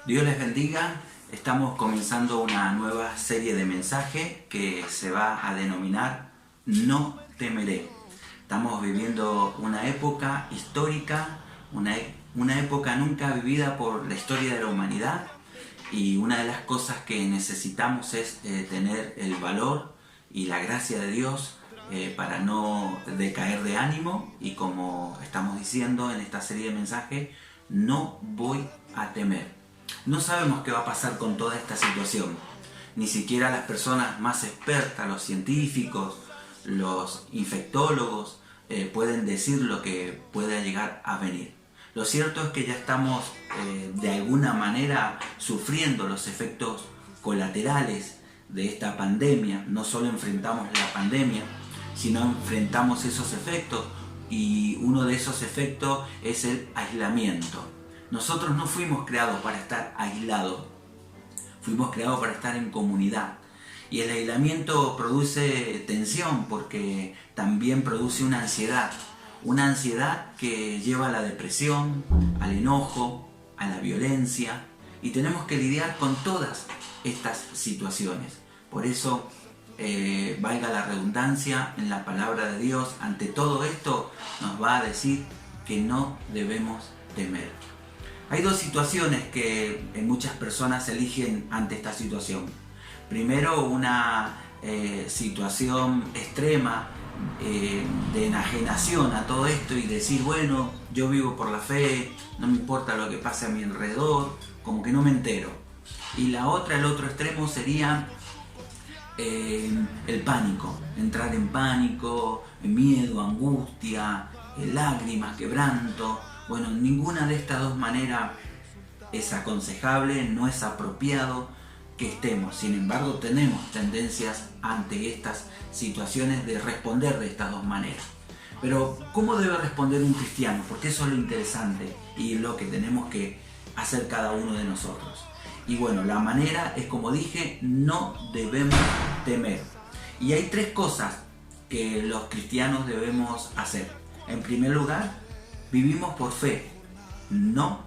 Dios les bendiga. Estamos comenzando una nueva serie de mensajes que se va a denominar No temeré. Estamos viviendo una época histórica, una época nunca vivida por la historia de la humanidad, y una de las cosas que necesitamos es tener el valor y la gracia de Dios para no decaer de ánimo, y como estamos diciendo en esta serie de mensajes, no voy a temer. No sabemos qué va a pasar con toda esta situación. Ni siquiera las personas más expertas, los científicos, los infectólogos, pueden decir lo que pueda llegar a venir. Lo cierto es que ya estamos de alguna manera sufriendo los efectos colaterales de esta pandemia. No solo enfrentamos la pandemia, sino enfrentamos esos efectos, y uno de esos efectos es el aislamiento. Nosotros no fuimos creados para estar aislados, fuimos creados para estar en comunidad. Y el aislamiento produce tensión, porque también produce una ansiedad que lleva a la depresión, al enojo, a la violencia, y tenemos que lidiar con todas estas situaciones. Por eso, valga la redundancia, en la palabra de Dios, ante todo esto, nos va a decir que no debemos temer. Hay dos situaciones que muchas personas eligen ante esta situación. Primero, una situación extrema de enajenación a todo esto y decir, bueno, yo vivo por la fe, no me importa lo que pase a mi alrededor, como que no me entero. Y la otra, el otro extremo sería el pánico, entrar en pánico, miedo, angustia, lágrimas, quebranto. Bueno, ninguna de estas dos maneras es aconsejable, no es apropiado que estemos. Sin embargo, tenemos tendencias ante estas situaciones de responder de estas dos maneras. Pero, ¿cómo debe responder un cristiano? Porque eso es lo interesante y lo que tenemos que hacer cada uno de nosotros. Y bueno, la manera es, como dije, no debemos temer. Y hay tres cosas que los cristianos debemos hacer. En primer lugar, vivimos por fe, no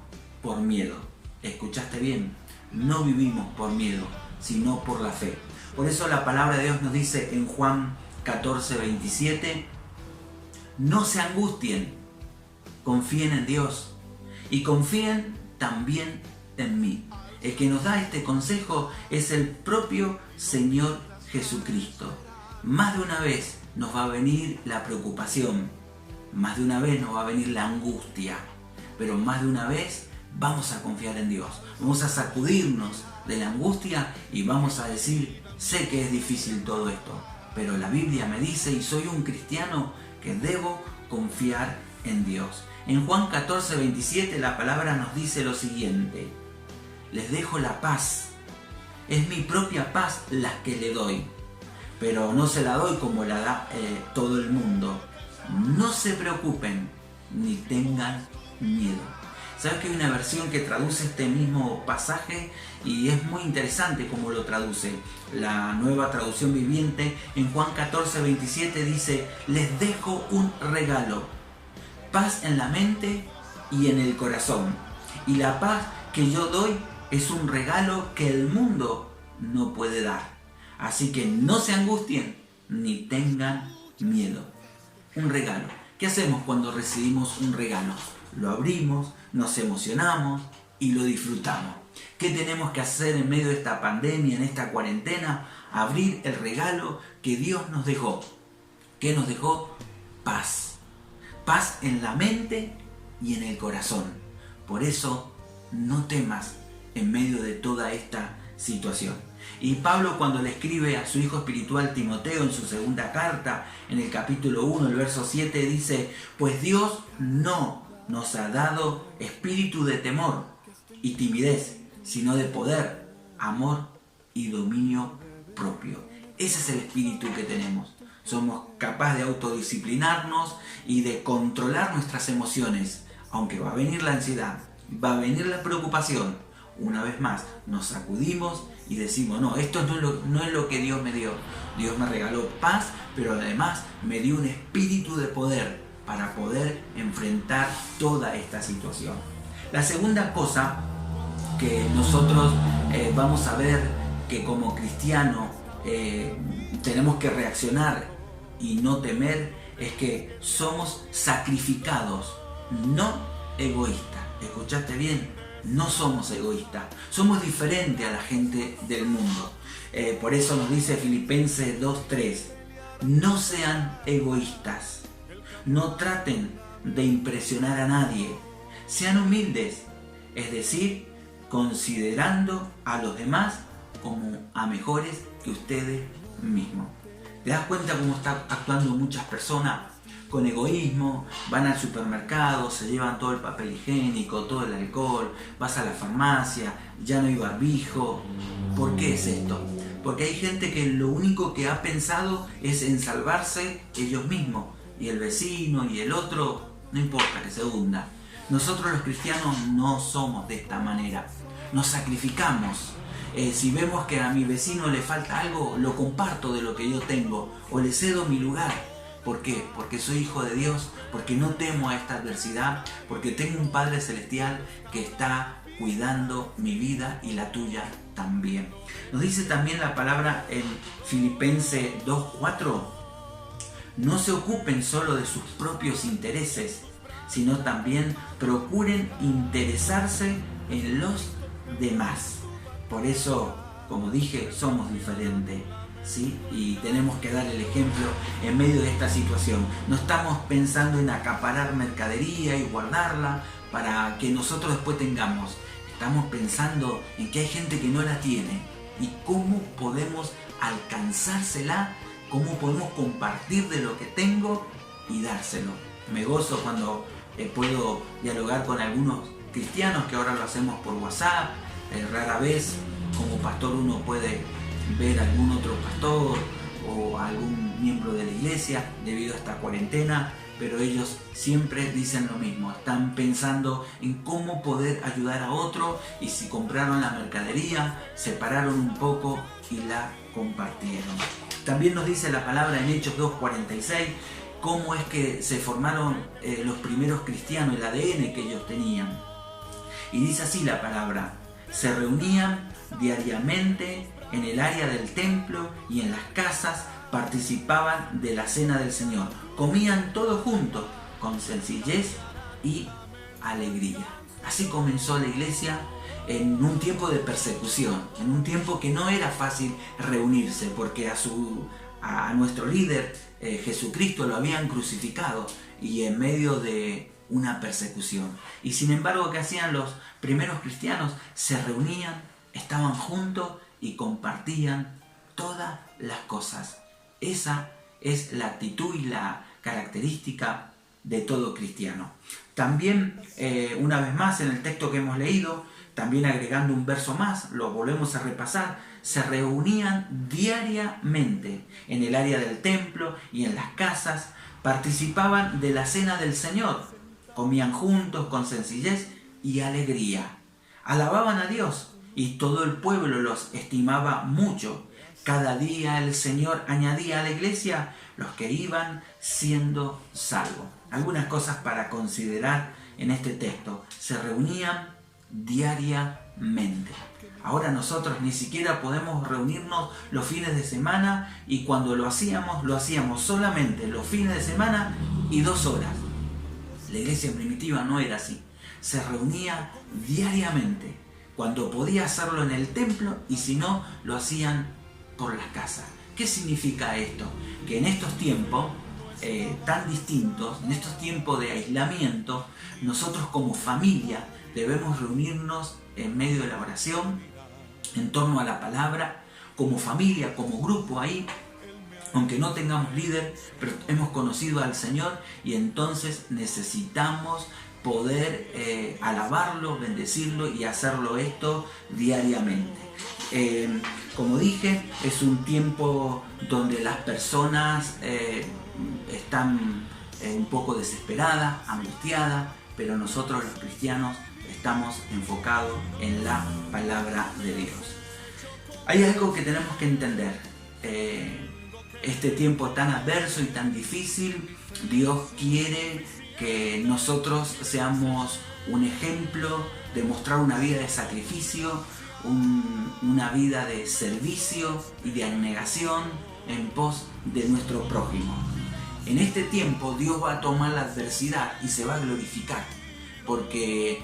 por miedo. ¿Escuchaste bien? No vivimos por miedo, sino por la fe. Por eso la palabra de Dios nos dice en Juan 14:27, no se angustien, confíen en Dios y confíen también en mí. El que nos da este consejo es el propio Señor Jesucristo. Más de una vez nos va a venir la preocupación, más de una vez nos va a venir la angustia, pero más de una vez vamos a confiar en Dios. Vamos a sacudirnos de la angustia y vamos a decir, sé que es difícil todo esto, pero la Biblia me dice, y soy un cristiano, que debo confiar en Dios. En Juan 14:27 la palabra nos dice lo siguiente: les dejo la paz, es mi propia paz la que le doy, pero no se la doy como la da todo el mundo. No se preocupen ni tengan miedo. ¿Sabes que hay una versión que traduce este mismo pasaje y es muy interesante cómo lo traduce? La Nueva Traducción Viviente en Juan 14:27 dice, les dejo un regalo, paz en la mente y en el corazón. Y la paz que yo doy es un regalo que el mundo no puede dar. Así que no se angustien ni tengan miedo. Un regalo. ¿Qué hacemos cuando recibimos un regalo? Lo abrimos, nos emocionamos y lo disfrutamos. ¿Qué tenemos que hacer en medio de esta pandemia, en esta cuarentena? Abrir el regalo que Dios nos dejó. ¿Qué nos dejó? Paz. Paz en la mente y en el corazón. Por eso, no temas en medio de toda esta situación. Y Pablo, cuando le escribe a su hijo espiritual Timoteo en su segunda carta, en el capítulo 1, el verso 7, dice, pues Dios no nos ha dado espíritu de temor y timidez, sino de poder, amor y dominio propio. Ese es el espíritu que tenemos. Somos capaces de autodisciplinarnos y de controlar nuestras emociones, aunque va a venir la ansiedad, va a venir la preocupación. Una vez más, nos sacudimos y decimos, no, esto no es lo que Dios me dio. Dios me regaló paz, pero además me dio un espíritu de poder para poder enfrentar toda esta situación. La segunda cosa que nosotros vamos a ver que como cristianos tenemos que reaccionar y no temer, es que somos sacrificados, no egoístas. ¿Escuchaste bien? No somos egoístas, somos diferentes a la gente del mundo. Por eso nos dice Filipenses 2:3, no sean egoístas, no traten de impresionar a nadie, sean humildes, es decir, considerando a los demás como a mejores que ustedes mismos. ¿Te das cuenta cómo están actuando muchas personas? Con egoísmo, van al supermercado, se llevan todo el papel higiénico, todo el alcohol, vas a la farmacia, ya no hay barbijo. ¿Por qué es esto? Porque hay gente que lo único que ha pensado es en salvarse ellos mismos, y el vecino y el otro, no importa que se hunda. Nosotros los cristianos no somos de esta manera, nos sacrificamos. Si vemos que a mi vecino le falta algo, lo comparto de lo que yo tengo o le cedo mi lugar. ¿Por qué? Porque soy hijo de Dios, porque no temo a esta adversidad, porque tengo un Padre Celestial que está cuidando mi vida y la tuya también. Nos dice también la palabra en Filipenses 2:4, no se ocupen solo de sus propios intereses, sino también procuren interesarse en los demás. Por eso, como dije, somos diferentes, ¿sí? Y tenemos que dar el ejemplo en medio de esta situación. No estamos pensando en acaparar mercadería y guardarla para que nosotros después tengamos. Estamos pensando en que hay gente que no la tiene y cómo podemos alcanzársela, cómo podemos compartir de lo que tengo y dárselo. Me gozo cuando puedo dialogar con algunos cristianos, que ahora lo hacemos por WhatsApp. Rara vez como pastor uno puede ver a algún otro pastor o a algún miembro de la iglesia debido a esta cuarentena, pero ellos siempre dicen lo mismo, están pensando en cómo poder ayudar a otro, y si compraron la mercadería, separaron un poco y la compartieron. También nos dice la palabra en Hechos 2:46 cómo es que se formaron los primeros cristianos, el ADN que ellos tenían. Y dice así la palabra: se reunían diariamente en el área del templo y en las casas, participaban de la cena del Señor, comían todos juntos con sencillez y alegría. Así comenzó la iglesia en un tiempo de persecución, en un tiempo que no era fácil reunirse, porque a nuestro líder Jesucristo lo habían crucificado y en medio de una persecución. Y sin embargo, ¿qué hacían los primeros cristianos? Se reunían, estaban juntos y compartían todas las cosas. Esa es la actitud y la característica de todo cristiano. También, una vez más, en el texto que hemos leído, también agregando un verso más, lo volvemos a repasar, se reunían diariamente en el área del templo y en las casas, participaban de la cena del Señor, comían juntos con sencillez y alegría, alababan a Dios y todo el pueblo los estimaba mucho. Cada día el Señor añadía a la iglesia los que iban siendo salvos. Algunas cosas para considerar en este texto: se reunían diariamente. Ahora nosotros ni siquiera podemos reunirnos los fines de semana, y cuando lo hacíamos solamente los fines de semana y 2 horas. La iglesia primitiva no era así. Se reunía diariamente, cuando podía hacerlo en el templo, y si no, lo hacían por las casas. ¿Qué significa esto? Que en estos tiempos tan distintos, en estos tiempos de aislamiento, nosotros como familia debemos reunirnos en medio de la oración, en torno a la palabra, como familia, como grupo ahí, aunque no tengamos líder, pero hemos conocido al Señor, y entonces necesitamos poder alabarlo, bendecirlo y hacerlo esto diariamente. Como dije, es un tiempo donde las personas están un poco desesperadas, angustiadas, pero nosotros los cristianos estamos enfocados en la palabra de Dios. Hay algo que tenemos que entender. Este tiempo tan adverso y tan difícil, Dios quiere que nosotros seamos un ejemplo de mostrar una vida de sacrificio, una vida de servicio y de abnegación en pos de nuestro prójimo. En este tiempo Dios va a tomar la adversidad y se va a glorificar, porque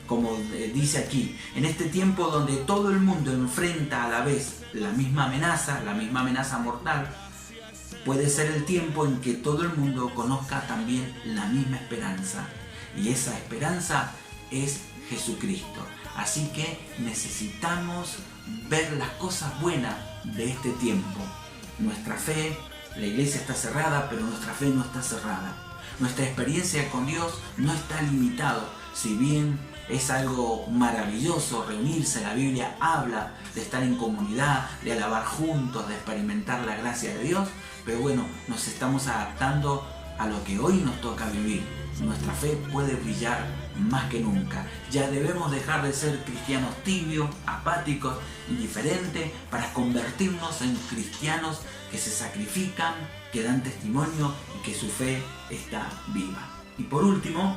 como dice aquí, en este tiempo donde todo el mundo enfrenta a la vez la misma amenaza mortal, puede ser el tiempo en que todo el mundo conozca también la misma esperanza, y esa esperanza es Jesucristo. Así que necesitamos ver las cosas buenas de este tiempo. Nuestra fe, la iglesia está cerrada, pero nuestra fe no está cerrada. Nuestra experiencia con Dios no está limitada. Si bien es algo maravilloso reunirse, la Biblia habla de estar en comunidad, de alabar juntos, de experimentar la gracia de Dios, pero bueno, nos estamos adaptando a lo que hoy nos toca vivir. Nuestra fe puede brillar más que nunca. Ya debemos dejar de ser cristianos tibios, apáticos, indiferentes, para convertirnos en cristianos que se sacrifican, que dan testimonio y que su fe está viva. Y por último,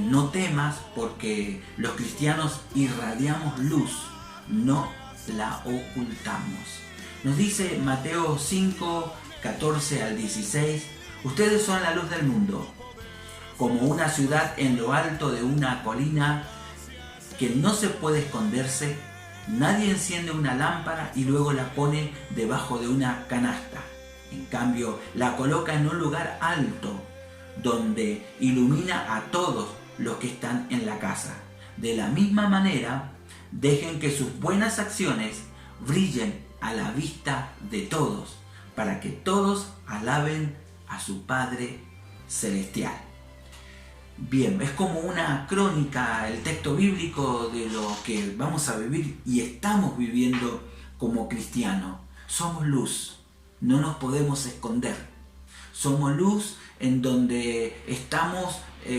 no temas, porque los cristianos irradiamos luz, no la ocultamos. Nos dice Mateo 5, 14 al 16, ustedes son la luz del mundo, como una ciudad en lo alto de una colina que no se puede esconderse. Nadie enciende una lámpara y luego la pone debajo de una canasta. En cambio, la coloca en un lugar alto, donde ilumina a todos los que están en la casa. De la misma manera, dejen que sus buenas acciones brillen a la vista de todos, para que todos alaben a su Padre Celestial. Bien, es como una crónica el texto bíblico de lo que vamos a vivir y estamos viviendo como cristianos. Somos luz, no nos podemos esconder. Somos luz en donde estamos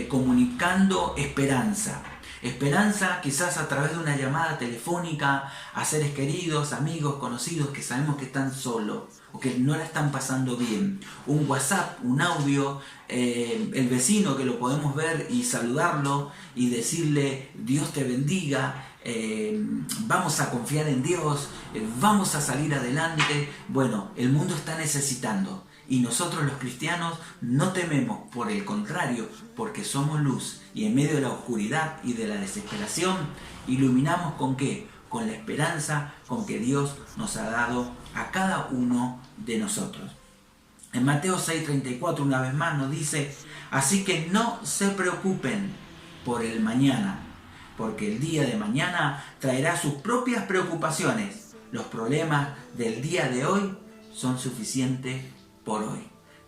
comunicando esperanza. Esperanza quizás a través de una llamada telefónica a seres queridos, amigos, conocidos que sabemos que están solos o que no la están pasando bien. Un WhatsApp, un audio, el vecino que lo podemos ver y saludarlo y decirle Dios te bendiga, vamos a confiar en Dios, vamos a salir adelante. Bueno, el mundo está necesitando. Y nosotros los cristianos no tememos, por el contrario, porque somos luz y en medio de la oscuridad y de la desesperación, iluminamos ¿con qué? Con la esperanza con que Dios nos ha dado a cada uno de nosotros. En Mateo 6:34 una vez más nos dice, así que no se preocupen por el mañana, porque el día de mañana traerá sus propias preocupaciones. Los problemas del día de hoy son suficientes por hoy.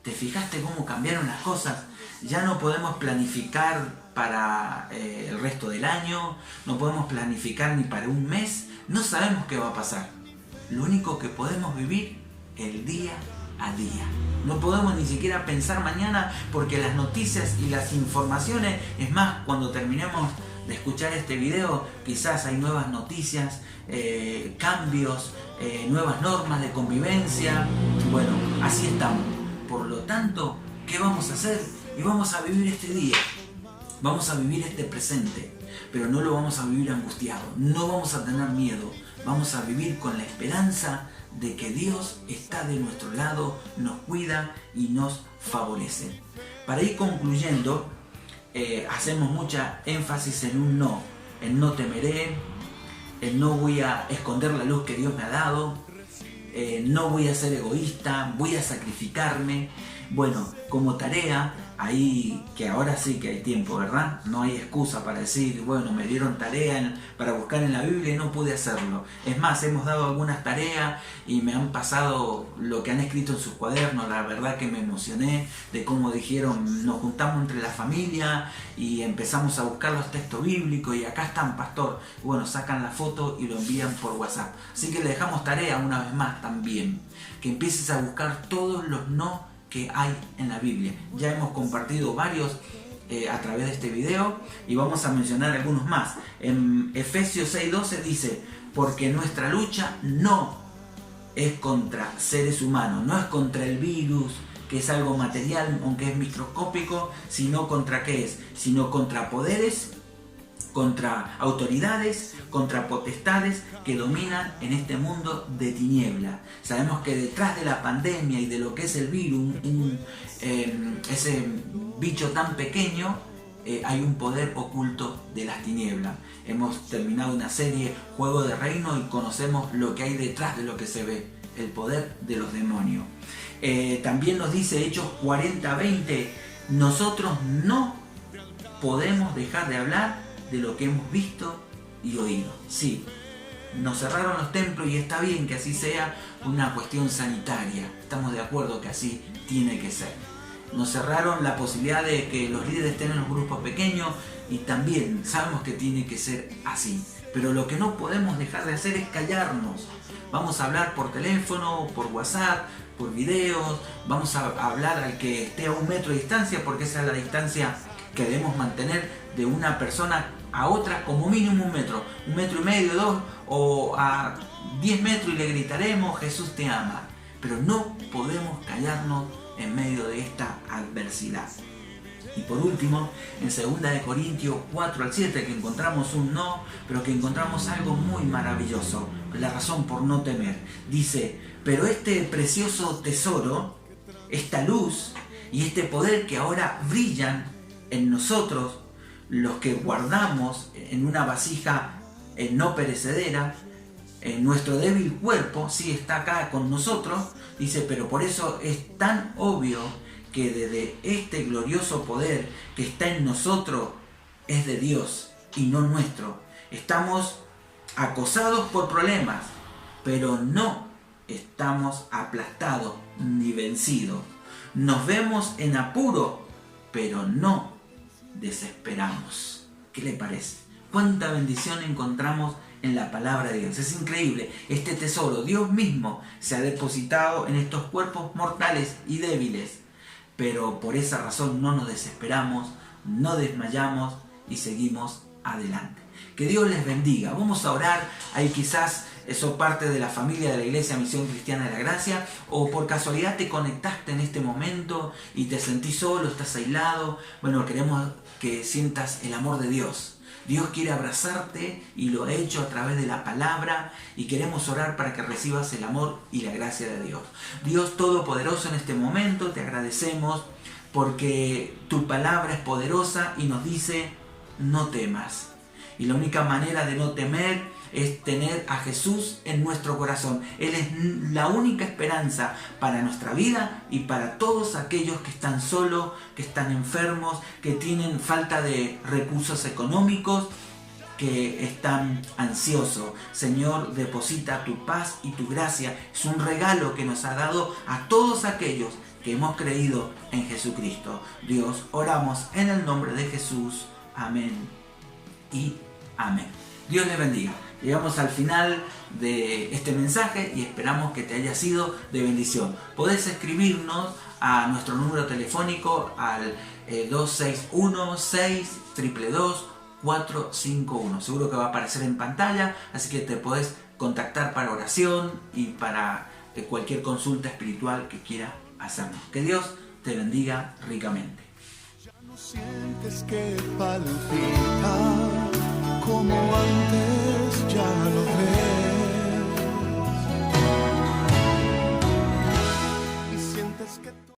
¿Te fijaste cómo cambiaron las cosas? Ya no podemos planificar para el resto del año, no podemos planificar ni para un mes, no sabemos qué va a pasar. Lo único que podemos vivir el día a día. No podemos ni siquiera pensar mañana porque las noticias y las informaciones, es más, cuando terminemos de escuchar este video, quizás hay nuevas noticias, cambios, nuevas normas de convivencia. Bueno, así estamos. Por lo tanto, ¿qué vamos a hacer? Y vamos a vivir este día. Vamos a vivir este presente. Pero no lo vamos a vivir angustiado. No vamos a tener miedo. Vamos a vivir con la esperanza de que Dios está de nuestro lado, nos cuida y nos favorece. Para ir concluyendo, hacemos mucha énfasis en un no. En no temeré, en no voy a esconder la luz que Dios me ha dado, no voy a ser egoísta, voy a sacrificarme. Bueno, como tarea, ahí que ahora sí que hay tiempo, ¿verdad? No hay excusa para decir, bueno, me dieron tarea para buscar en la Biblia y no pude hacerlo. Es más, hemos dado algunas tareas y me han pasado lo que han escrito en sus cuadernos. La verdad que me emocioné de cómo dijeron, nos juntamos entre la familia y empezamos a buscar los textos bíblicos y acá están, pastor. Bueno, sacan la foto y lo envían por WhatsApp. Así que le dejamos tarea una vez más también, que empieces a buscar todos los no que hay en la Biblia. Ya hemos compartido varios a través de este video y vamos a mencionar algunos más. En Efesios 6:12 dice, porque nuestra lucha no es contra seres humanos, no es contra el virus que es algo material, aunque es microscópico, sino contra qué es, sino contra poderes, contra autoridades, contra potestades que dominan en este mundo de tiniebla. Sabemos que detrás de la pandemia y de lo que es el virus, ese bicho tan pequeño, hay un poder oculto de las tinieblas. Hemos terminado una serie Juego de Reino y conocemos lo que hay detrás de lo que se ve, el poder de los demonios. También nos dice Hechos 40:20, nosotros no podemos dejar de hablar de lo que hemos visto y oído. Sí, nos cerraron los templos y está bien que así sea, una cuestión sanitaria. Estamos de acuerdo que así tiene que ser. Nos cerraron la posibilidad de que los líderes estén en los grupos pequeños y también sabemos que tiene que ser así. Pero lo que no podemos dejar de hacer es callarnos. Vamos a hablar por teléfono, por WhatsApp, por videos. Vamos a hablar al que esté a 1 metro de distancia, porque esa es la distancia que debemos mantener de una persona a otra, como mínimo 1 metro, 1,5 metros, 2, o a 10 metros y le gritaremos Jesús te ama. Pero no podemos callarnos en medio de esta adversidad. Y por último, en 2 Corintios 4:7, que encontramos un no, pero que encontramos algo muy maravilloso, la razón por no temer. Dice, pero este precioso tesoro, esta luz y este poder que ahora brillan en nosotros, los que guardamos en una vasija no perecedera, en nuestro débil cuerpo, sí está acá con nosotros, dice, pero por eso es tan obvio que desde este glorioso poder que está en nosotros es de Dios y no nuestro. Estamos acosados por problemas, pero no estamos aplastados ni vencidos. Nos vemos en apuro, pero no desesperamos. ¿Qué le parece? ¿Cuánta bendición encontramos en la palabra de Dios? Es increíble. Este tesoro, Dios mismo se ha depositado en estos cuerpos mortales y débiles. Pero por esa razón no nos desesperamos, no desmayamos y seguimos adelante. Que Dios les bendiga. Vamos a orar. Ahí quizás eso parte de la familia de la Iglesia Misión Cristiana de la Gracia, o por casualidad te conectaste en este momento y te sentís solo, estás aislado. Bueno, queremos que sientas el amor de Dios. Dios quiere abrazarte y lo ha hecho a través de la palabra, y queremos orar para que recibas el amor y la gracia de Dios. Dios Todopoderoso, en este momento te agradecemos porque tu palabra es poderosa y nos dice no temas. Y la única manera de no temer es tener a Jesús en nuestro corazón. Él es la única esperanza para nuestra vida y para todos aquellos que están solos, que están enfermos, que tienen falta de recursos económicos, que están ansiosos. Señor, deposita tu paz y tu gracia. Es un regalo que nos ha dado a todos aquellos que hemos creído en Jesucristo. Dios, oramos en el nombre de Jesús. Amén y amén. Dios les bendiga. Llegamos al final de este mensaje y esperamos que te haya sido de bendición. Podés escribirnos a nuestro número telefónico al 261-622-451. Seguro que va a aparecer en pantalla, así que te podés contactar para oración y para cualquier consulta espiritual que quieras hacernos. Que Dios te bendiga ricamente. Ya no sientes que palpita como antes, ya lo ves. Y sientes que